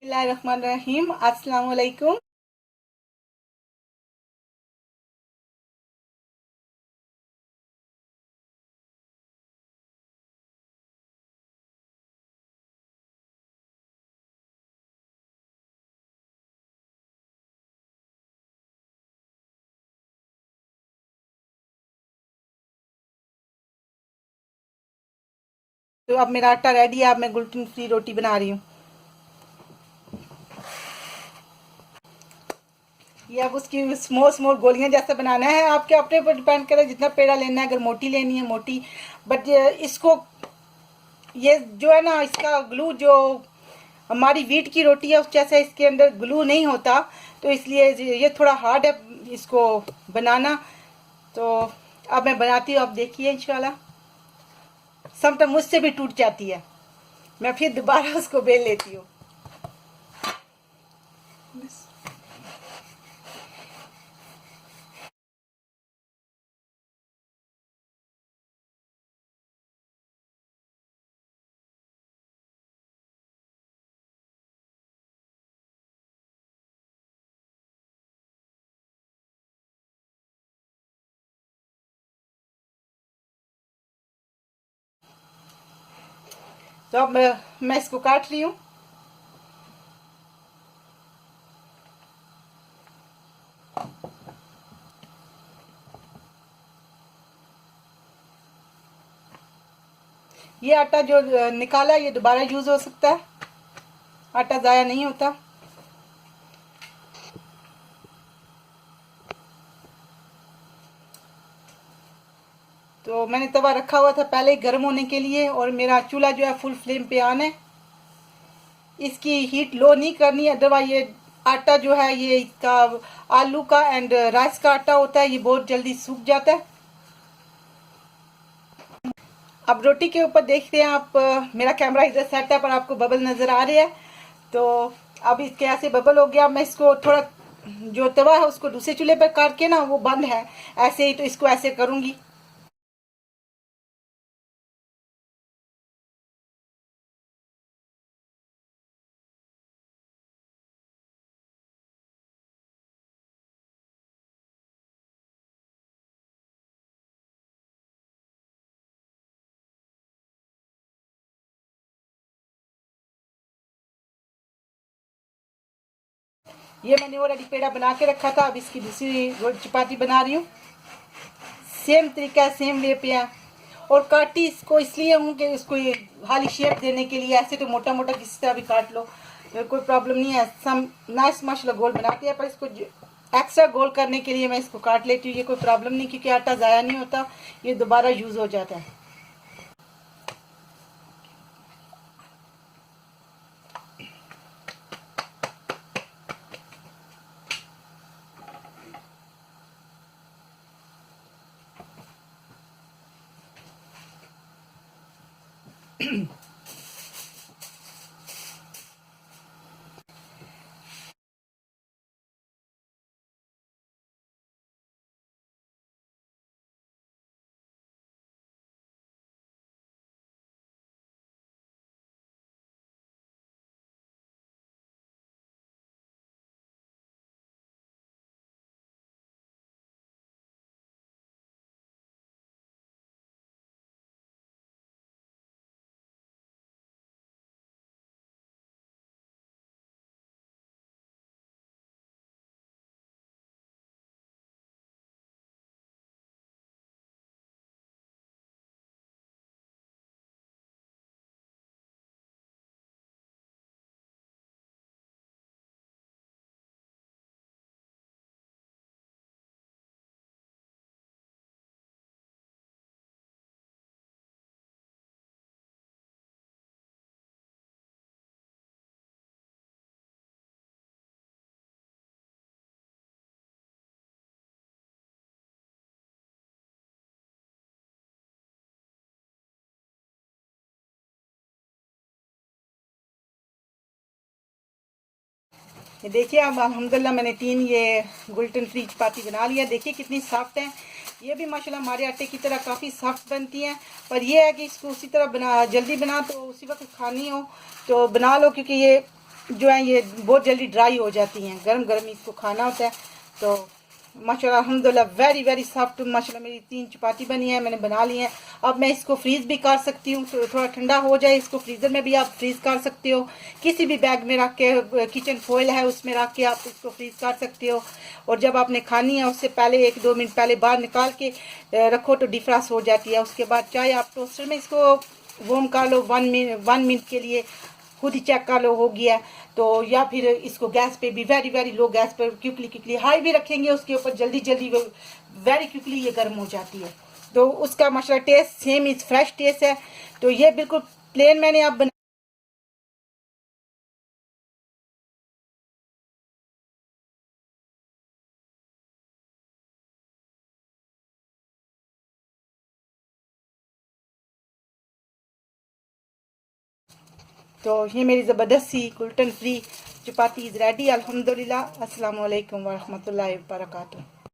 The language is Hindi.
बिस्मिल्लाहिर्रहमानिर्रहीम। अस्सलाम वालेकुम। तो अब मेरा आटा रेडी है। अब मैं ग्लूटेन फ्री रोटी बना रही हूँ। ये अब उसकी स्मॉल स्मॉल गोलियां जैसा बनाना है। आपके अपने पर डिपेंड करे जितना पेड़ा लेना है। अगर मोटी लेनी है मोटी, बट इसको ये जो है ना, इसका ग्लू जो हमारी वीट की रोटी है उस जैसा इसके अंदर ग्लू नहीं होता, तो इसलिए ये थोड़ा हार्ड है इसको बनाना। तो अब मैं बनाती हूँ, आप देखिए इंशाल्लाह। समटाइम मुझसे भी टूट जाती है, मैं फिर दोबारा उसको बेल लेती हूँ। तो अब मैं इसको काट रही हूँ। ये आटा जो निकाला ये दोबारा यूज हो सकता है, आटा ज़ाया नहीं होता। तो मैंने तवा रखा हुआ था पहले ही गर्म होने के लिए, और मेरा चूल्हा जो है फुल फ्लेम पे ऑन है। इसकी हीट लो नहीं करनी, अदरवाइज ये आटा जो है, ये इसका आलू का एंड राइस का आटा होता है, ये बहुत जल्दी सूख जाता है। अब रोटी के ऊपर देखते हैं आप, मेरा कैमरा इधर सेट है पर आपको बबल नजर आ रहे हैं। तो अब इसके ऐसे बबल हो गया। मैं इसको थोड़ा, जो तवा है उसको दूसरे चूल्हे पर काट के ना, वो बंद है ऐसे ही, तो इसको ऐसे करूंगी। ये मैंने ऑलरेडी पेड़ा बना के रखा था। अब इसकी दूसरी चपाती बना रही हूँ। सेम तरीका, सेम वे पे है। और काटी इसको इसलिए हूँ कि उसको ये हाली शेप देने के लिए। ऐसे तो मोटा मोटा किसी तरह भी काट लो, कोई प्रॉब्लम नहीं है। सम नाइस माशाल्लाह गोल बनाते हैं, पर इसको एक्स्ट्रा गोल करने के लिए मैं इसको काट लेती हूँ। ये कोई प्रॉब्लम नहीं, क्योंकि आटा ज़ाया नहीं होता, ये दोबारा यूज़ हो जाता है। ये देखिए, अब अल्हम्दुलिल्लाह मैंने 3 ये गुल्टन फ्री चपाती बना लिया। देखिए कितनी सॉफ्ट है। ये भी माशाल्लाह हमारे आटे की तरह काफ़ी सॉफ्ट बनती हैं। पर ये है कि इसको उसी तरह बना, जल्दी बना तो उसी वक्त खानी हो तो बना लो, क्योंकि ये जो है ये बहुत जल्दी ड्राई हो जाती हैं। गरम गरम इसको खाना होता है। तो माशाल्लाह अल्हम्दुलिल्लाह वेरी वेरी सॉफ्ट माशाल्लाह मेरी 3 चपाती बनी है, मैंने बना ली है। अब मैं इसको फ्रीज़ भी कर सकती हूँ, तो थोड़ा ठंडा हो जाए इसको फ्रीज़र में भी आप फ्रीज़ कर सकते हो। किसी भी बैग में रख के, किचन फॉयल है उसमें रख के आप इसको फ्रीज़ कर सकते हो। और जब आपने खानी है उससे पहले 1-2 मिनट पहले बाहर निकाल के रखो तो डिफ्रास्ट हो जाती है। उसके बाद चाहे आप टोस्टर में इसको वार्म कर लो 1 मिनट के लिए, खुद ही चेक कर लो हो गया। तो या फिर इसको गैस पे भी वेरी वेरी लो गैस पर क्विकली हाई भी रखेंगे उसके ऊपर जल्दी जल्दी वेरी क्विकली ये गर्म हो जाती है। तो उसका माशाल्लाह taste same is fresh taste है। तो ये बिल्कुल प्लेन मैंने आप बना। तो ये मेरी ज़बरदस्त सी gluten free chapati is ready अल्हम्दुलिल्लाह। अस्सलाम वालेकुम व रहमतुल्लाहि व बरकातुहू।